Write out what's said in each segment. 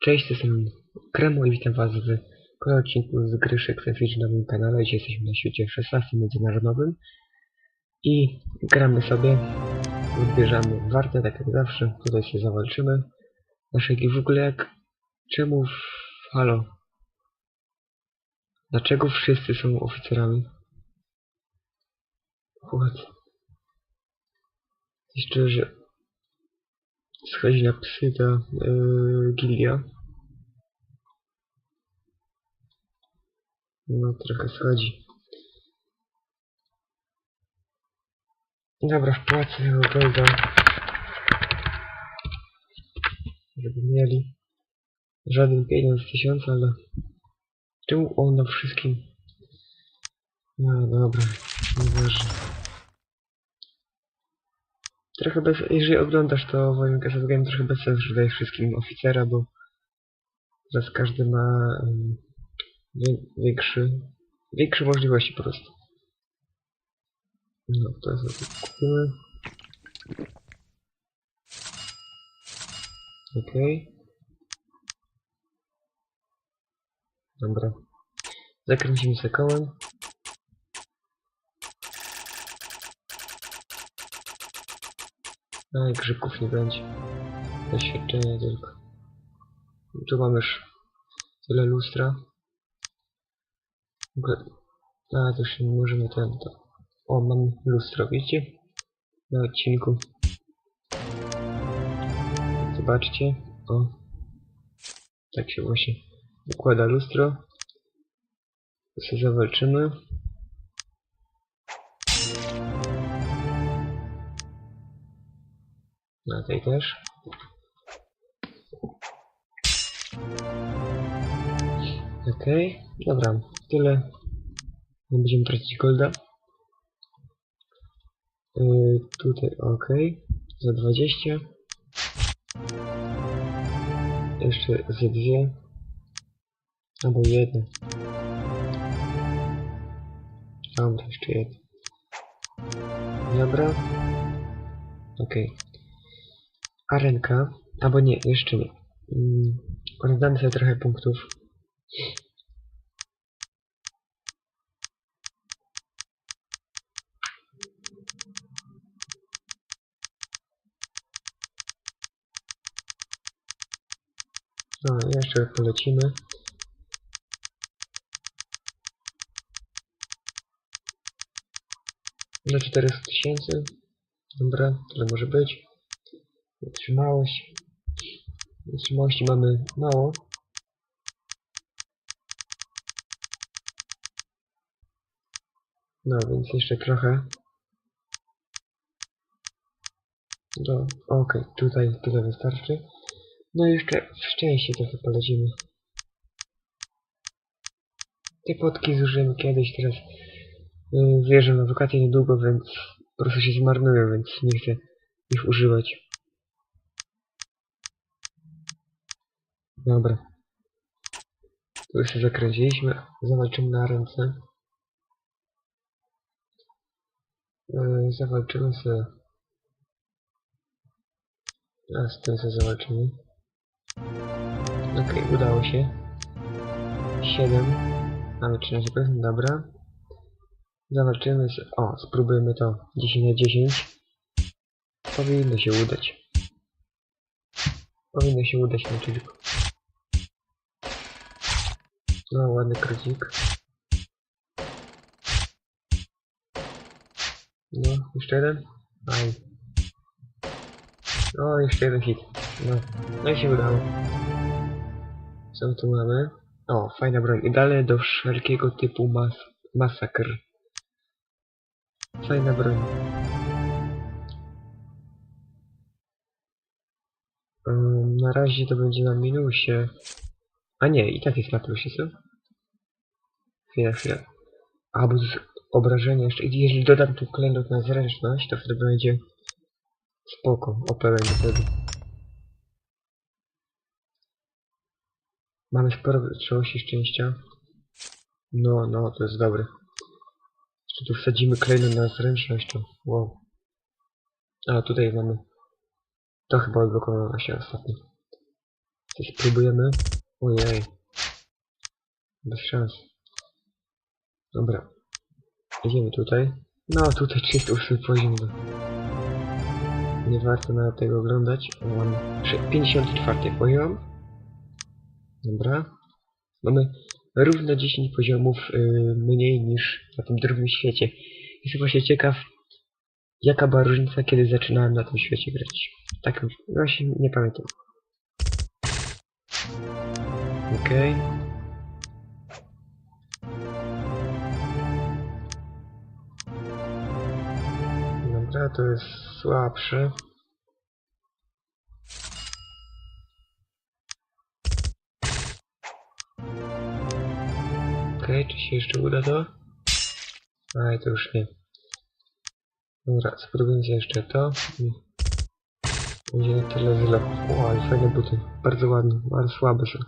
Cześć, jestem Kremo i witam was w kolejnym odcinku z gry Shakespeare na moim kanale. Dzisiaj jesteśmy na świecie 16 międzynarodowym i gramy sobie, odbierzamy wartę, tak jak zawsze. Tutaj się zawalczymy. Naszej w ogóle jak... Czemu... Halo? Dlaczego wszyscy są oficerami? What? Jeszcze, że schodzi na psy ta gildia. No trochę schodzi. Dobra, wpłacę tego golda, żeby mieli żaden pieniądz z 1000, ale czemu on na wszystkim? No dobra, nieważne. Trochę bez, jeżeli oglądasz to Wojenkę z Game, trochę bez sensu, że dajesz wszystkim oficera, bo teraz każdy ma większe możliwości po prostu. No to sobie kupimy. Okej. Dobra. Zakręcimy sobie kołem. A i grzybków nie będzie. Doświadczenia tylko. Tu mamy już tyle lustra. A, to już nie możemy to. O, mam lustro, widzicie? Na odcinku. Zobaczcie. O. Tak się właśnie układa lustro. Tu sobie zawalczymy. Na tej też. Okej, dobra, tyle. Nie będziemy tracić golda. Tutaj ok. Za 20. Jeszcze za 2. Albo 1. Dobra, jeszcze 1. Dobra. Okej. Arenka. Albo nie, jeszcze nie. Rozdamy sobie trochę punktów. No, jeszcze polecimy. Do 400 000. Dobra, tyle może być. Wytrzymałość. Wytrzymałości mamy mało. No, więc jeszcze trochę. No, okej, tutaj tyle wystarczy. No i jeszcze w szczęście trochę polecimy. Te potki zużyjemy kiedyś, teraz wyjeżdżam na wakacje niedługo, więc po prostu się zmarnują, więc nie chcę ich używać. Dobra. Tu już się zakręciliśmy. Zawalczymy na ręce. Zawalczymy sobie. A z tym sobie zawalczymy. Okej, udało się. 7. Mamy 13%, dobra. Zawalczymy sobie. O, spróbujmy to. 10 na 10. Powinno się udać. Powinno się udać na tylko. No, ładny krycik. No, jeszcze jeden. Aj. O, jeszcze jeden hit. No, no i się udało. Co tu mamy? O, fajna broń. Idealne do wszelkiego typu masakr. Fajna broń. Na razie to będzie na minusie. A nie, i tak jest na plusie, co? Chwilę. A, bo to jest obrażenie jeszcze. I jeżeli dodam tu klejnot na zręczność, to wtedy będzie spoko. OP będzie wtedy. Mamy sporo wytrzymałości szczęścia. No, to jest dobre. Jeszcze tu wsadzimy klejnot na zręczność, to wow. A, tutaj mamy. To chyba odblokowało się ostatnio. To spróbujemy. Ojej. Bez szans. Dobra. Idziemy tutaj. No, tutaj 308 poziom. Nie warto nawet tego oglądać. Mam 54 poziom. Dobra. Mamy równo 10 poziomów mniej niż na tym drugim świecie. Jestem właśnie ciekaw, jaka była różnica, kiedy zaczynałem na tym świecie grać. Tak właśnie nie pamiętam. Okej. Dobra, to jest słabsze. Okej, czy się jeszcze uda to? Aj, to już nie. Dobra, spróbujmy jeszcze to. Będzie tyle z lochów. O, ale fajne buty. Bardzo ładne, ale słabe są.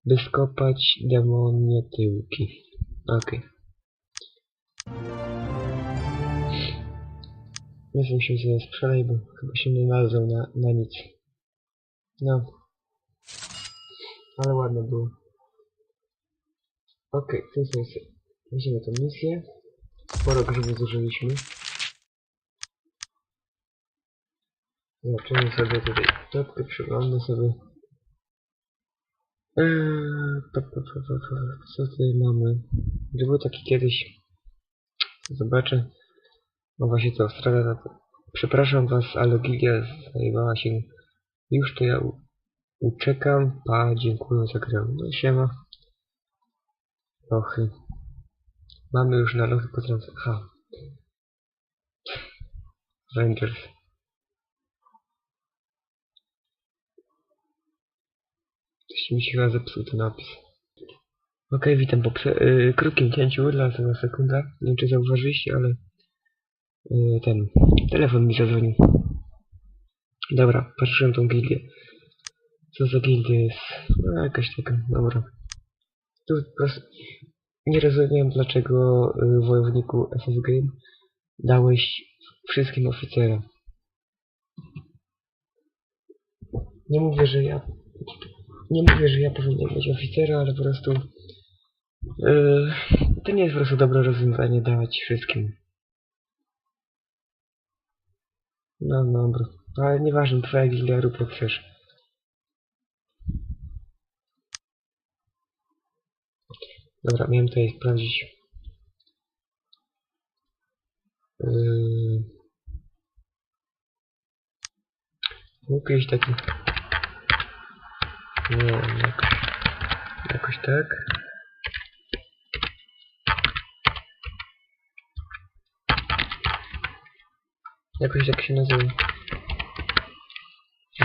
By skopać demonie tyłki. Okej. Nie wiem, się sobie sprzedaj, bo chyba się nie należał na nic. No. Ale ładne było. Okej, w tym sensie. Weźmiemy tą misję. Sporo grzybów zużyliśmy. Zobaczymy sobie tutaj topkę, przyglądam sobie. Co tutaj mamy? Gdzie był taki kiedyś? Zobaczę. No właśnie to, strata na to. Przepraszam was, ale Gilia zajmowała się. Już to ja uczekam. Pa, dziękuję za grę. No siema. Lochy. Mamy już na lochy potrącę. Aha. Rangers. Ktoś mi się chyba zepsuł ten napis. Okej, witam po krótkim cięciu dla na sekundę. Nie wiem czy zauważyliście, ale ten telefon mi zadzwonił. Dobra, patrzyłem tą gildię. Co za gildia jest? No jakaś taka, dobra. Tu po prostu nie rozumiem dlaczego wojowniku FF Game dałeś wszystkim oficera. Nie mówię, że ja powinien mieć oficera, ale po prostu to nie jest po prostu dobre rozwiązanie dawać wszystkim. No dobra, ale nieważne, twoja gildia rób jak chcesz. Dobra, miałem tutaj sprawdzić. Jakiś taki. Nie, jakoś tak. Jakoś tak się nazywa.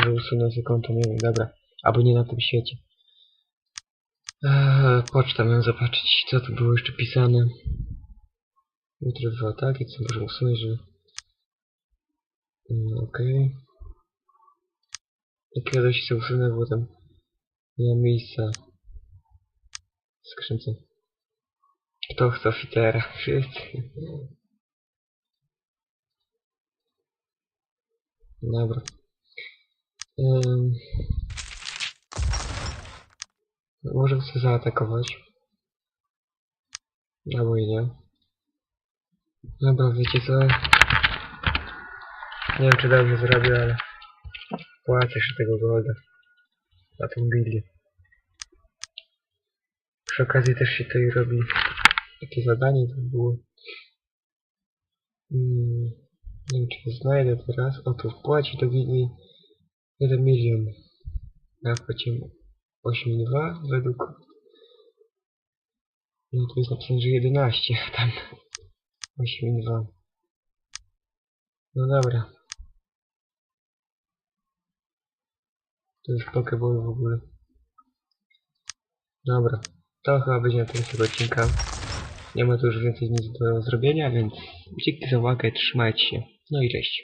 Że usunę z konta, nie wiem, dobra. Albo nie na tym świecie. Poczta, miałem zobaczyć, co tu było jeszcze pisane. Jutro 2 ataki, co możemy usunąć, że... Okej. Jak kiedyś się usunę, bo tam nie ma miejsca. Skrzynce. Kto chce oficera? Wszyscy. Dobra. Może chcę zaatakować. Albo i nie. Dobra, wiecie co? Nie wiem czy dobrze zrobię, ale płacę jeszcze tego golda na tą gildię. Przy okazji też się tutaj robi takie zadanie, to było. Nie wiem czy je znajdę teraz. Otóż płaci do gildii 1 milion. Ja płaciłem 8,2 według... No tu jest napisane, że 11, tam 8,2. No dobra. To jest Pokéball w ogóle. Dobra. To chyba będzie na tyle tego odcinka. Nie ma tu już więcej nic do zrobienia, więc dzięki za uwagę, trzymajcie się. No i cześć.